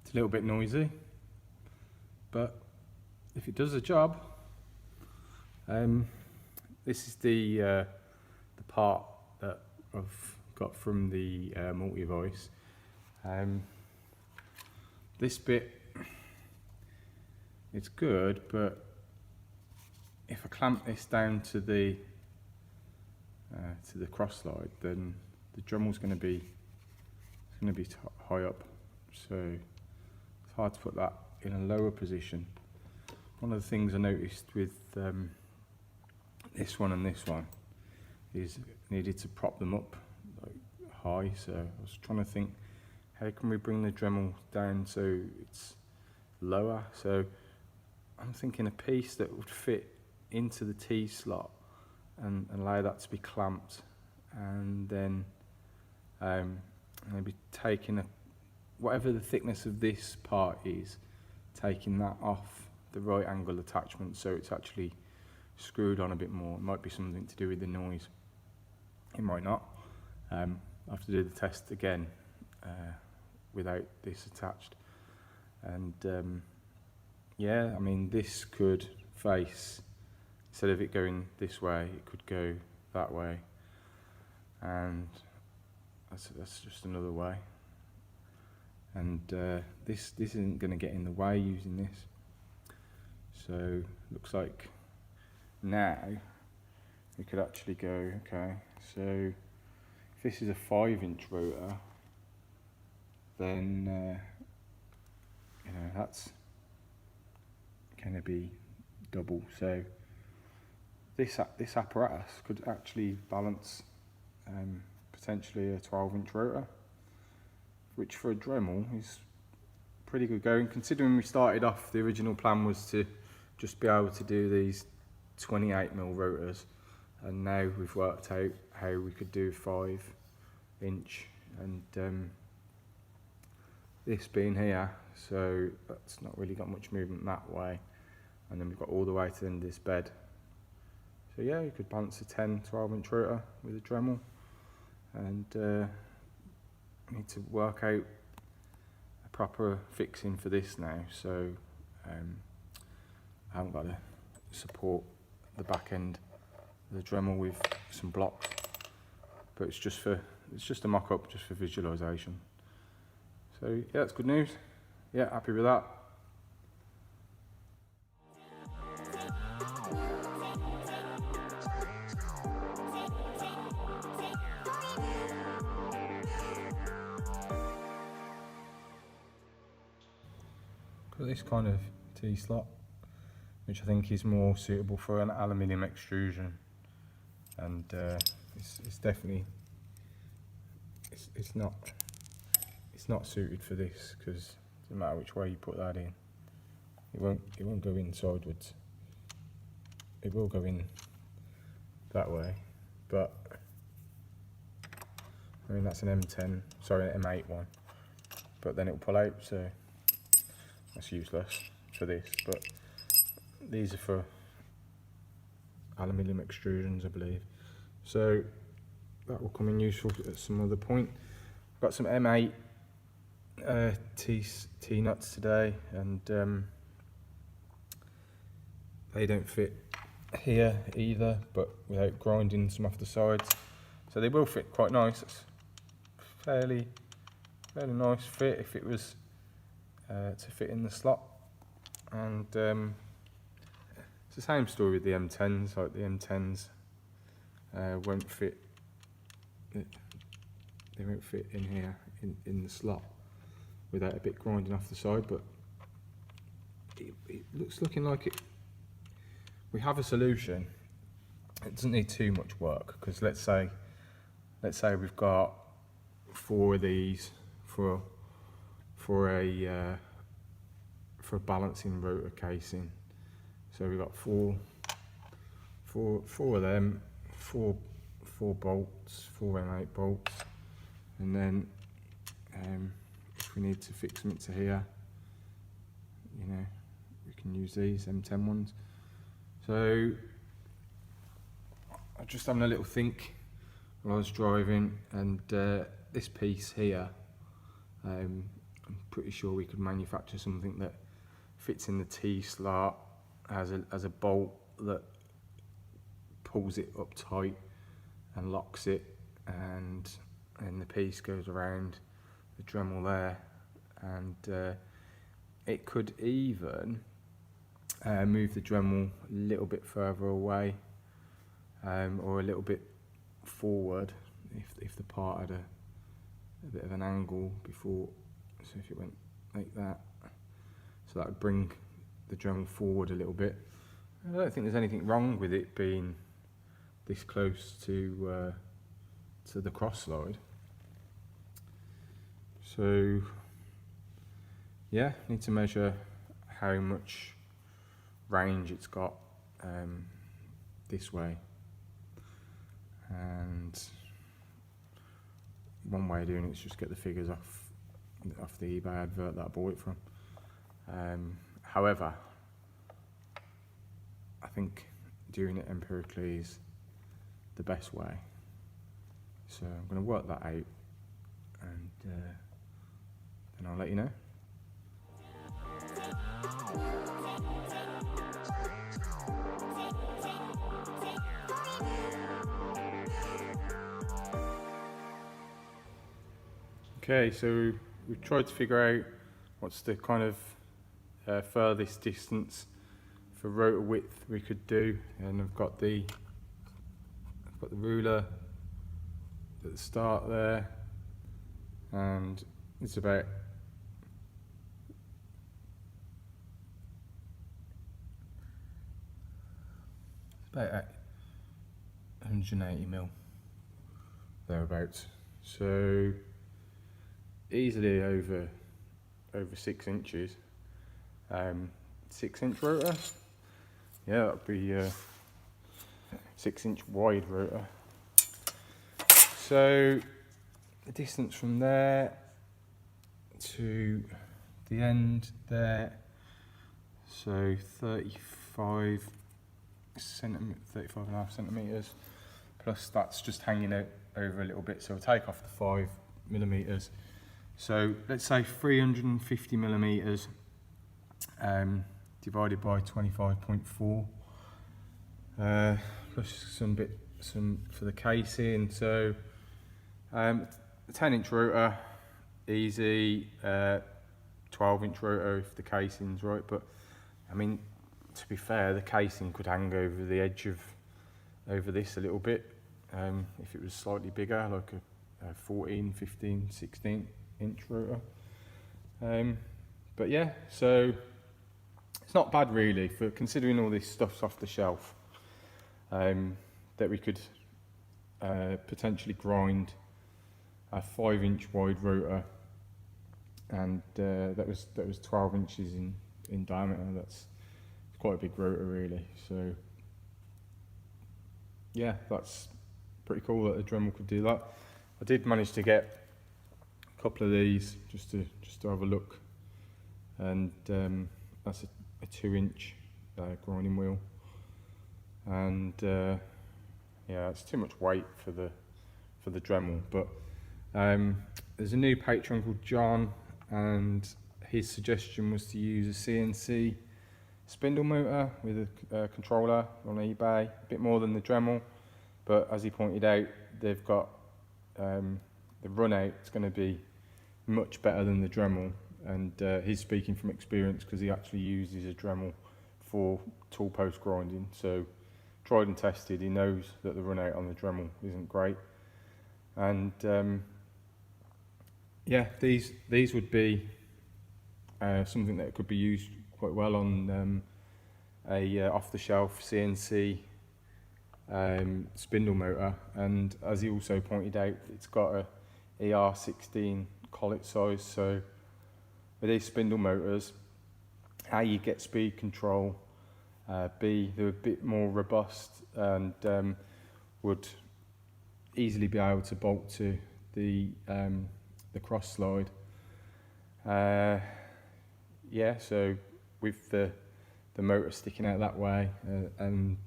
It's a little bit noisy, but if it does the job, this is the part that I've got from the multi-voice. This bit, it's good, but if I clamp this down to the cross slide, then the Dremel's going to be high up, so it's hard to put that in a lower position. One of the things I noticed with this one and this one is I needed to prop them up like high, so I was trying to think, how can we bring the Dremel down so it's lower? So I'm thinking a piece that would fit into the T slot and allow that to be clamped, and then maybe taking whatever the thickness of this part is, taking that off the right angle attachment so it's actually screwed on a bit more. It might be something to do with the noise, it might not. I'll have to do the test again without this attached. And yeah, I mean, this could face, instead of it going this way, it could go that way, and that's just another way. And this isn't going to get in the way using this. So looks like now we could actually go, okay, so if this is a 5-inch rotor, then you know, that's going to be double. So this apparatus could actually balance potentially a 12-inch rotor, which for a Dremel is pretty good going, considering we started off, the original plan was to just be able to do these 28mm rotors, and now we've worked out how we could do 5-inch, and this being here, so that's not really got much movement that way, and then we've got all the way to the end of this bed. So yeah, you could balance a 10-12-inch rotor with a Dremel, and need to work out a proper fixing for this now. So I haven't got to support the back end of the Dremel with some blocks, but it's just a mock-up, just for visualization. So yeah, that's good news. Yeah, happy with that. Got this kind of T-slot, which I think is more suitable for an aluminium extrusion, and it's definitely it's not suited for this, because it doesn't matter which way you put that in, it won't go in sideways. It will go in that way, but I mean, that's an M10, sorry, an M8 one, but then it'll pull out, so that's useless for this. But these are for aluminium extrusions, I believe, so that will come in useful at some other point. I've got some M8 T-nuts today, and they don't fit here either, but without grinding some off the sides, so they will fit quite nice. It's fairly nice fit if it was to fit in the slot. And it's the same story with the M10s. Like the M10s won't fit. They won't fit in here in the slot without a bit grinding off the side. But it looking like it. We have a solution. It doesn't need too much work, because let's say we've got 4 of these for a balancing rotor casing. So we've got four of them, four bolts, 4 M8 bolts, and then if we need to fix something to here, you know, we can use these M10 ones. So I was just having a little think while I was driving, and this piece here, I I'm pretty sure we could manufacture something that fits in the T-slot, has a bolt that pulls it up tight and locks it, and the piece goes around the Dremel there, and it could even move the Dremel a little bit further away, or a little bit forward if the part had a bit of an angle before. So if it went like that, so that would bring the Dremel forward a little bit. I don't think there's anything wrong with it being this close to the cross slide. So yeah, need to measure how much range it's got this way, and one way of doing it is just get the figures off the eBay advert that I bought it from. However, I think doing it empirically is the best way, so I'm going to work that out, and then I'll let you know. Okay, so we've tried to figure out what's the kind of furthest distance for rotor width we could do, and I've got the ruler at the start there, and it's about about 180 mil thereabouts, so easily over 6 inches. 6-inch rotor, yeah, that'd be 6-inch wide rotor. So the distance from there to the end there, so 35 and a half centimeters, plus that's just hanging out over a little bit, so we'll take off the 5 millimeters. So let's say 350 millimeters divided by 25.4, plus some for the casing. So a 10-inch rotor, easy. 12-inch rotor if the casing's right. But I mean, to be fair, the casing could hang over the edge of over this a little bit if it was slightly bigger, like a 14, 15, 16-inch rotor. But yeah, so it's not bad really, for considering all this stuff's off the shelf, that we could potentially grind a 5-inch wide rotor, and that was 12 inches in diameter. That's quite a big rotor really. So yeah, that's pretty cool that a Dremel could do that. I did manage to get a couple of these just to have a look, and that's a 2-inch grinding wheel, and yeah, it's too much weight for the Dremel. But there's a new patron called John, and his suggestion was to use a CNC spindle motor with a controller on eBay, a bit more than the Dremel, but as he pointed out, they've got the run out is going to be much better than the Dremel, and he's speaking from experience because he actually uses a Dremel for tool post grinding, so tried and tested, he knows that the run out on the Dremel isn't great. And yeah, these would be something that could be used quite well on a off-the-shelf CNC spindle motor. And as he also pointed out, it's got a ER16 collet size, so with these spindle motors, A, you get speed control, B, they're a bit more robust and would easily be able to bolt to the cross slide. Yeah, so with the motor sticking out that way and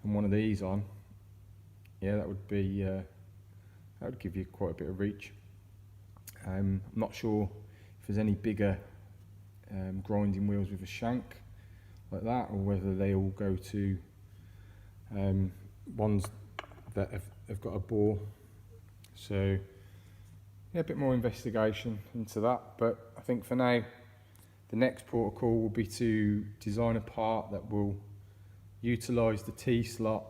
one of these on, yeah, that would give you quite a bit of reach. I'm not sure if there's any bigger grinding wheels with a shank like that, or whether they all go to ones that have got a bore. So yeah, a bit more investigation into that, but I think for now the next protocol will be to design a part that will utilise the T-slot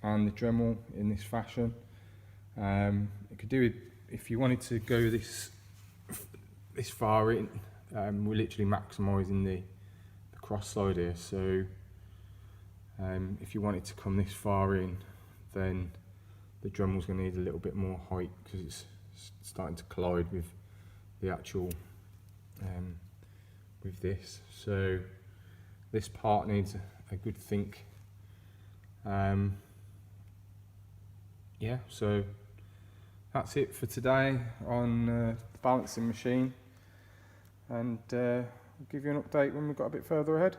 and the Dremel in this fashion. You could do it if you wanted to go this far in. We're literally maximising the cross slide here, so if you wanted to come this far in, then the Dremel's going to need a little bit more height because it's starting to collide with the actual with this. So this part needs a good think. Yeah, so that's it for today on the balancing machine, and I'll give you an update when we've got a bit further ahead.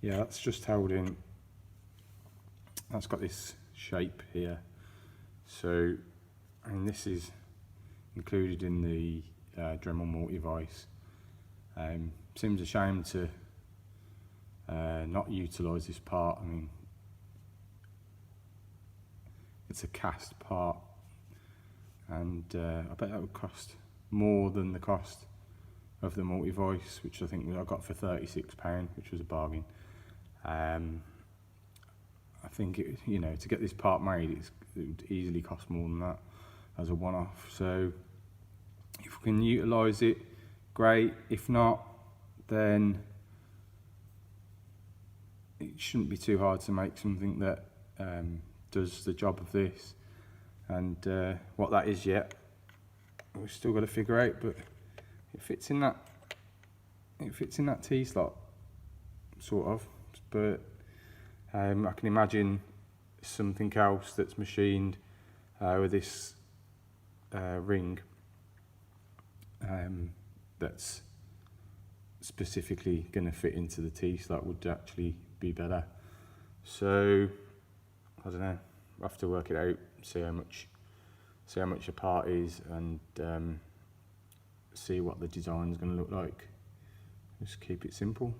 Yeah, that's just held in. That's got this shape here. So, and this is included in the Dremel multi-vice. Seems a shame to not utilise this part. I mean, it's a cast part, and I bet that would cost more than the cost of the multi-vice, which I think I got for £36, which was a bargain. I think it, you know, to get this part made, it would easily cost more than that as a one-off. So if we can utilise it, great. If not, then it shouldn't be too hard to make something that does the job of this. And what that is yet, we've still got to figure out. But it fits in that. It fits in that T slot, sort of. But I can imagine something else that's machined with this ring that's specifically going to fit into the T slot would actually be better. So I don't know. We'll have to work it out, see how much a part is, and see what the design is going to look like. Just keep it simple.